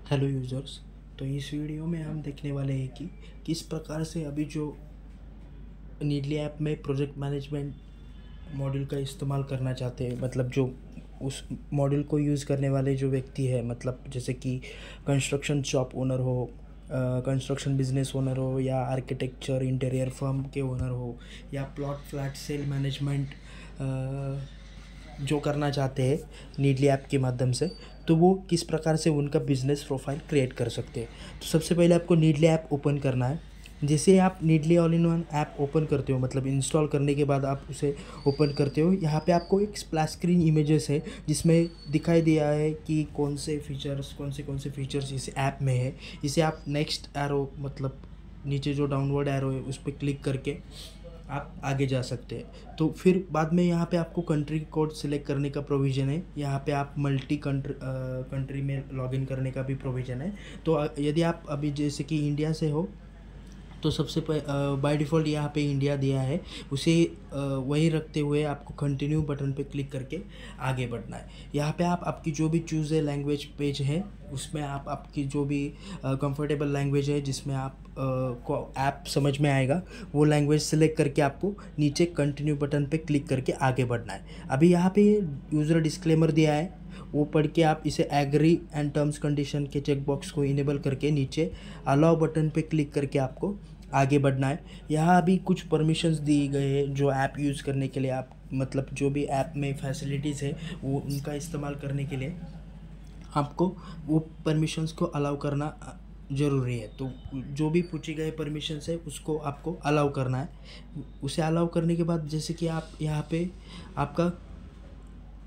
Hello users. तो इस video में हम देखने वाले हैं कि किस प्रकार से अभी जो नीडली ऐप में प्रोजेक्ट मैनेजमेंट मॉड्यूल का इस्तेमाल करना चाहते हैं, मतलब जो उस मॉड्यूल को यूज़ करने वाले जो व्यक्ति है, मतलब जैसे कि कंस्ट्रक्शन शॉप ओनर हो, कंस्ट्रक्शन बिजनेस ओनर हो, या आर्किटेक्चर इंटीरियर फर्म के ओनर हो, या प्लॉट फ्लैट सेल मैनेजमेंट जो करना चाहते हैं नीडली ऐप के माध्यम से, तो वो किस प्रकार से उनका बिजनेस प्रोफाइल क्रिएट कर सकते हैं। तो सबसे पहले आपको नीडली ऐप ओपन करना है। जैसे आप needy all in one app open करते हो, मतलब इंस्टॉल करने के बाद आप उसे ओपन करते हो, यहाँ पे आपको एक स्प्लैश स्क्रीन इमेजेस है जिसमें दिखाई दिया है कि कौन से फीचर्स इस ऐप में है। इसे आप नेक्स्ट एरो, मतलब नीचे जो डाउनवर्ड एरो है उस पर क्लिक करके आप आगे जा सकते हैं। तो फिर बाद में यहाँ पे आपको कंट्री कोड सिलेक्ट करने का प्रोविज़न है। यहाँ पे आप मल्टी कंट्री में लॉगिन करने का भी प्रोविज़न है। तो यदि आप अभी जैसे कि इंडिया से हो तो सबसे बाय डिफ़ॉल्ट यहाँ पे इंडिया दिया है, उसे वही रखते हुए आपको कंटिन्यू बटन पे क्लिक करके आगे बढ़ना है। यहाँ पे आप आपकी जो भी चूज़ है लैंग्वेज पेज है, उसमें आप आपकी जो भी कंफर्टेबल लैंग्वेज है जिसमें आप को ऐप समझ में आएगा, वो लैंग्वेज सेलेक्ट करके आपको नीचे कंटिन्यू बटन पे क्लिक करके आगे बढ़ना है। अभी यहाँ पे यूज़र डिस्क्लेमर दिया है, वो पढ़ के आप इसे एग्री एंड टर्म्स कंडीशन के चेक बॉक्स को इनेबल करके नीचे अलाउ बटन पे क्लिक करके आपको आगे बढ़ना है। यहाँ अभी कुछ परमिशंस दिए गए हैं जो ऐप यूज़ करने के लिए, आप मतलब जो भी ऐप में फैसिलिटीज़ है वो उनका इस्तेमाल करने के लिए आपको वो परमिशंस को अलाउ करना ज़रूरी है। तो जो भी पूछे गए परमिशंस है उसको आपको अलाउ करना है। उसे अलाउ करने के बाद जैसे कि आप यहाँ पे आपका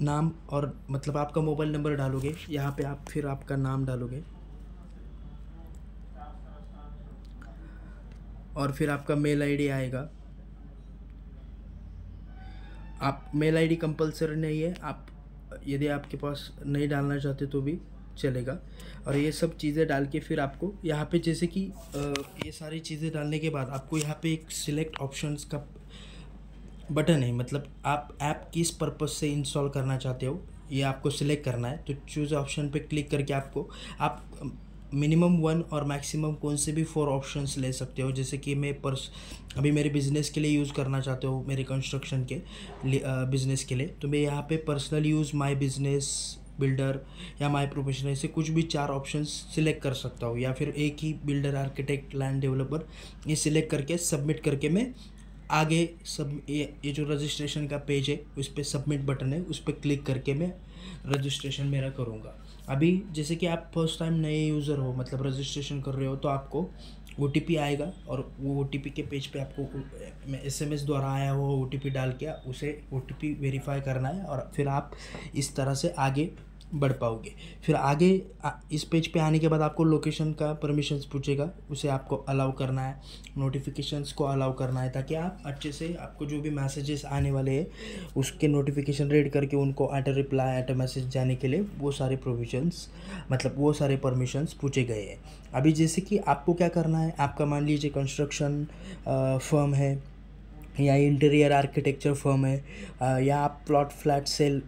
नाम और मतलब आपका मोबाइल नंबर डालोगे, यहाँ पे आप फिर आपका नाम डालोगे और फिर आपका मेल आईडी आएगा। आप मेल आईडी कंपलसरी नहीं है, आप यदि आपके पास नहीं डालना चाहते तो भी चलेगा। और ये सब चीज़ें डाल के फिर आपको यहाँ पे जैसे कि ये सारी चीज़ें डालने के बाद आपको यहाँ पे एक सिलेक्ट ऑप्शंस का बटन है, मतलब आप ऐप किस पर्पज़ से इंस्टॉल करना चाहते हो ये आपको सिलेक्ट करना है। तो चूज़ ऑप्शन पे क्लिक करके आप मिनिमम 1 और मैक्सिमम कौन से भी 4 ऑप्शंस ले सकते हो। जैसे कि मैं अभी मेरे बिज़नेस के लिए यूज़ करना चाहते हो, मेरे कंस्ट्रक्शन के बिज़नेस के लिए, तो मैं यहाँ पे personal use, my business builder या माय प्रोफेशनल, ऐसे कुछ भी 4 ऑप्शंस सिलेक्ट कर सकता हूँ, या फिर एक ही बिल्डर, आर्किटेक्ट, लैंड डेवलपर, ये सिलेक्ट करके सबमिट करके मैं आगे सब ये जो रजिस्ट्रेशन का पेज है उस पर सबमिट बटन है, उस पर क्लिक करके मैं रजिस्ट्रेशन मेरा करूँगा। अभी जैसे कि आप फर्स्ट टाइम नए यूज़र हो, मतलब रजिस्ट्रेशन कर रहे हो, तो आपको OTP आएगा और वो OTP के पेज पे आपको SMS द्वारा आया हुआ OTP डाल के उसे OTP वेरीफाई करना है और फिर आप इस तरह से आगे बढ़ पाओगे। फिर आगे इस पेज पे आने के बाद आपको लोकेशन का परमिशंस पूछेगा, उसे आपको अलाउ करना है, नोटिफिकेशंस को अलाउ करना है, ताकि आप अच्छे से आपको जो भी मैसेजेस आने वाले हैं उसके नोटिफिकेशन रीड करके उनको ऑटो रिप्लाई, ऑटो मैसेज जाने के लिए वो सारे प्रोविजंस, मतलब वो सारे परमिशंस पूछे गए हैं। अभी जैसे कि आपको क्या करना है, आपका मान लीजिए कंस्ट्रक्शन फर्म है, या इंटीरियर आर्किटेक्चर फर्म है, या आप प्लॉट फ्लैट सेल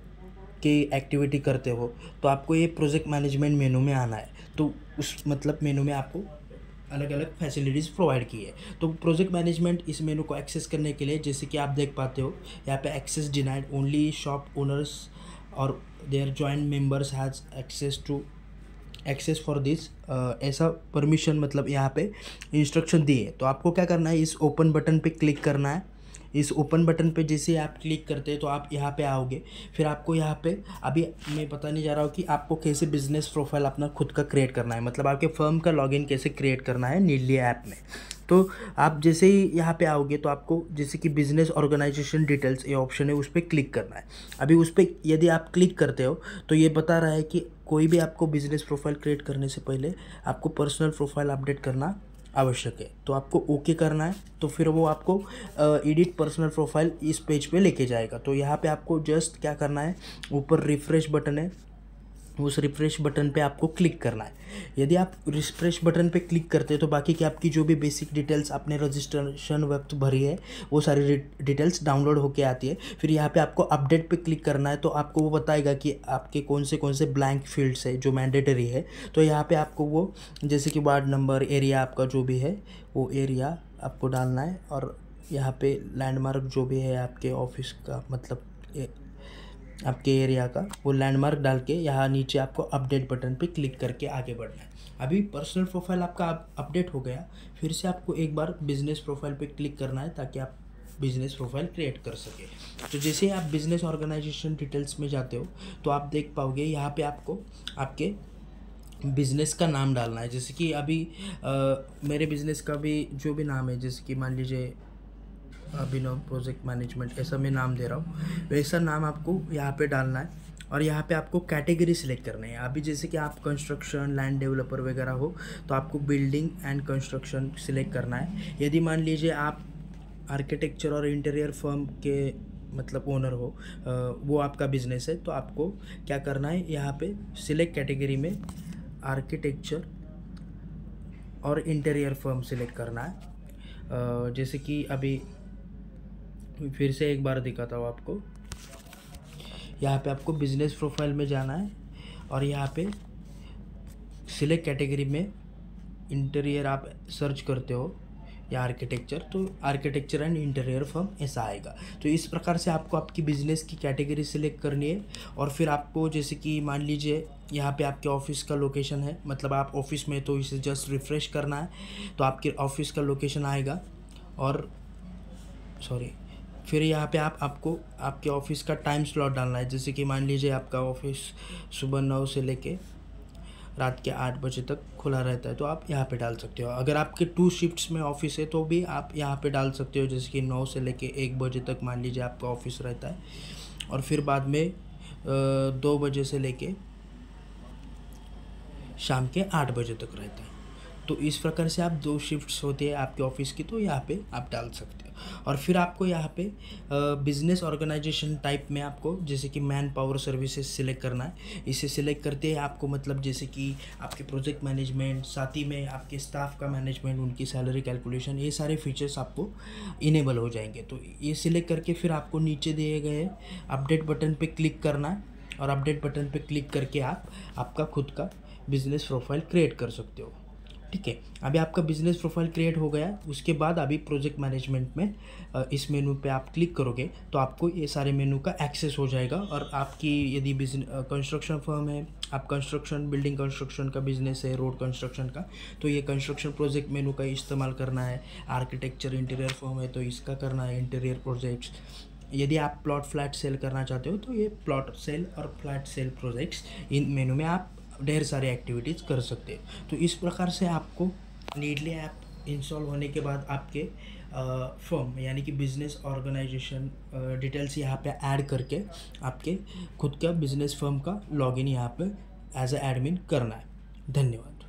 की एक्टिविटी करते हो, तो आपको ये प्रोजेक्ट मैनेजमेंट मेनू में आना है। तो उस मतलब मेनू में आपको अलग अलग फैसिलिटीज़ प्रोवाइड की है। तो प्रोजेक्ट मैनेजमेंट इस मेनू को एक्सेस करने के लिए जैसे कि आप देख पाते हो यहाँ पे access denied, only shop owners और their joint members has access for this, ऐसा परमिशन, मतलब यहाँ पे इंस्ट्रक्शन दी है। तो आपको क्या करना है, इस ओपन बटन पे क्लिक करना है। इस ओपन बटन पे जैसे आप क्लिक करते हैं तो आप यहाँ पे आओगे। फिर आपको यहाँ पे अभी मैं बताने जा रहा हूँ कि आपको कैसे बिजनेस प्रोफाइल अपना खुद का क्रिएट करना है, मतलब आपके फर्म का लॉगिन कैसे क्रिएट करना है नीडली ऐप में। तो आप जैसे ही यहाँ पे आओगे तो आपको जैसे कि बिजनेस ऑर्गेनाइजेशन डिटेल्स ये ऑप्शन है, उस पर क्लिक करना है। अभी उस पर यदि आप क्लिक करते हो तो ये बता रहा है कि कोई भी आपको बिजनेस प्रोफाइल क्रिएट करने से पहले आपको पर्सनल प्रोफाइल अपडेट करना आवश्यक है। तो आपको ओके करना है, तो फिर वो आपको एडिट पर्सनल प्रोफाइल इस पेज पे लेके जाएगा। तो यहाँ पे आपको जस्ट क्या करना है, ऊपर रिफ्रेश बटन है, उस रिफ़्रेश बटन पे आपको क्लिक करना है। यदि आप रिफ़्रेश बटन पे क्लिक करते हैं तो बाकी की आपकी जो भी बेसिक डिटेल्स आपने रजिस्ट्रेशन वक्त भरी है वो सारी डिटेल्स डाउनलोड होके आती है। फिर यहाँ पे आपको अपडेट पे क्लिक करना है, तो आपको वो बताएगा कि आपके कौन से ब्लैंक फील्ड्स है जो मैंडेटरी है। तो यहाँ पे आपको वो जैसे कि वार्ड नंबर, एरिया आपका जो भी है वो एरिया आपको डालना है, और यहाँ पे लैंडमार्क जो भी है आपके ऑफिस का, मतलब आपके एरिया का, वो लैंडमार्क डाल के यहाँ नीचे आपको अपडेट बटन पे क्लिक करके आगे बढ़ना है। अभी पर्सनल प्रोफाइल आपका अपडेट हो गया। फिर से आपको एक बार बिजनेस प्रोफाइल पे क्लिक करना है ताकि आप बिजनेस प्रोफाइल क्रिएट कर सके। तो जैसे ही आप बिजनेस ऑर्गेनाइजेशन डिटेल्स में जाते हो तो आप देख पाओगे यहाँ पे आपको आपके बिज़नेस का नाम डालना है। जैसे कि अभी मेरे बिज़नेस का भी जो भी नाम है, जैसे कि मान लीजिए अभिनव प्रोजेक्ट मैनेजमेंट, ऐसा मैं नाम दे रहा हूँ, वैसा नाम आपको यहाँ पे डालना है। और यहाँ पे आपको कैटेगरी सिलेक्ट करना है। अभी जैसे कि आप कंस्ट्रक्शन, लैंड डेवलपर वगैरह हो तो आपको बिल्डिंग एंड कंस्ट्रक्शन सिलेक्ट करना है। यदि मान लीजिए आप आर्किटेक्चर और इंटीरियर फर्म के मतलब ओनर हो, वो आपका बिजनेस है, तो आपको क्या करना है, यहाँ पे सिलेक्ट कैटेगरी में आर्किटेक्चर और इंटीरियर फर्म सिलेक्ट करना है। जैसे कि अभी फिर से एक बार दिखाता हूँ आपको। यहाँ पे आपको बिजनेस प्रोफाइल में जाना है और यहाँ पे सिलेक्ट कैटेगरी में इंटीरियर आप सर्च करते हो या आर्किटेक्चर, तो आर्किटेक्चर एंड इंटीरियर फर्म ऐसा आएगा। तो इस प्रकार से आपको आपकी बिज़नेस की कैटेगरी सिलेक्ट करनी है। और फिर आपको जैसे कि मान लीजिए यहाँ पे आपके ऑफिस का लोकेशन है, मतलब आप ऑफिस में, तो इसे जस्ट रिफ़्रेश करना है तो आपके ऑफिस का लोकेशन आएगा। और फिर यहाँ पे आपको आपके ऑफिस का टाइम स्लॉट डालना है। जैसे कि मान लीजिए आपका ऑफिस सुबह 9 से लेके रात के 8 बजे तक खुला रहता है, तो आप यहाँ पे डाल सकते हो। अगर आपके 2 शिफ्ट्स में ऑफिस है तो भी आप यहाँ पे डाल सकते हो, जैसे कि 9 से लेके 1 बजे तक मान लीजिए आपका ऑफिस रहता है, और फिर बाद में 2 बजे से लेके शाम के 8 बजे तक रहता है। तो इस प्रकार से आप 2 शिफ्ट्स होती है आपके ऑफिस की, तो यहाँ पे आप डाल सकते हो। और फिर आपको यहाँ पे बिजनेस ऑर्गेनाइजेशन टाइप में आपको जैसे कि मैन पावर सर्विसेज सिलेक्ट करना है। इसे सिलेक्ट करते हैं आपको, मतलब जैसे कि आपके प्रोजेक्ट मैनेजमेंट, साथ ही में आपके स्टाफ का मैनेजमेंट, उनकी सैलरी कैलकुलेशन, ये सारे फीचर्स आपको इनेबल हो जाएंगे। तो ये सिलेक्ट करके फिर आपको नीचे दिए गए अपडेट बटन पे क्लिक करना है, और अपडेट बटन पे क्लिक करके आप आपका खुद का बिजनेस प्रोफाइल क्रिएट कर सकते हो। ठीक है, अभी आपका बिजनेस प्रोफाइल क्रिएट हो गया। उसके बाद अभी प्रोजेक्ट मैनेजमेंट में इस मेनू पे आप क्लिक करोगे तो आपको ये सारे मेनू का एक्सेस हो जाएगा। और आपकी यदि कंस्ट्रक्शन फर्म है, आप कंस्ट्रक्शन, बिल्डिंग कंस्ट्रक्शन का बिजनेस है, रोड कंस्ट्रक्शन का, तो ये कंस्ट्रक्शन प्रोजेक्ट मेनू का इस्तेमाल करना है। आर्किटेक्चर, इंटीरियर फर्म है तो इसका करना है, इंटीरियर प्रोजेक्ट्स। यदि आप प्लॉट फ्लैट सेल करना चाहते हो तो ये प्लॉट सेल और फ्लैट सेल प्रोजेक्ट्स, इन मेनू में आप ढेर सारी एक्टिविटीज़ कर सकते हैं। तो इस प्रकार से आपको नीडली ऐप इंस्टॉल होने के बाद आपके फर्म यानी कि बिजनेस ऑर्गेनाइजेशन डिटेल्स यहाँ पे ऐड करके आपके खुद का बिजनेस फर्म का लॉगिन यहाँ पे एज ए एडमिन करना है। धन्यवाद।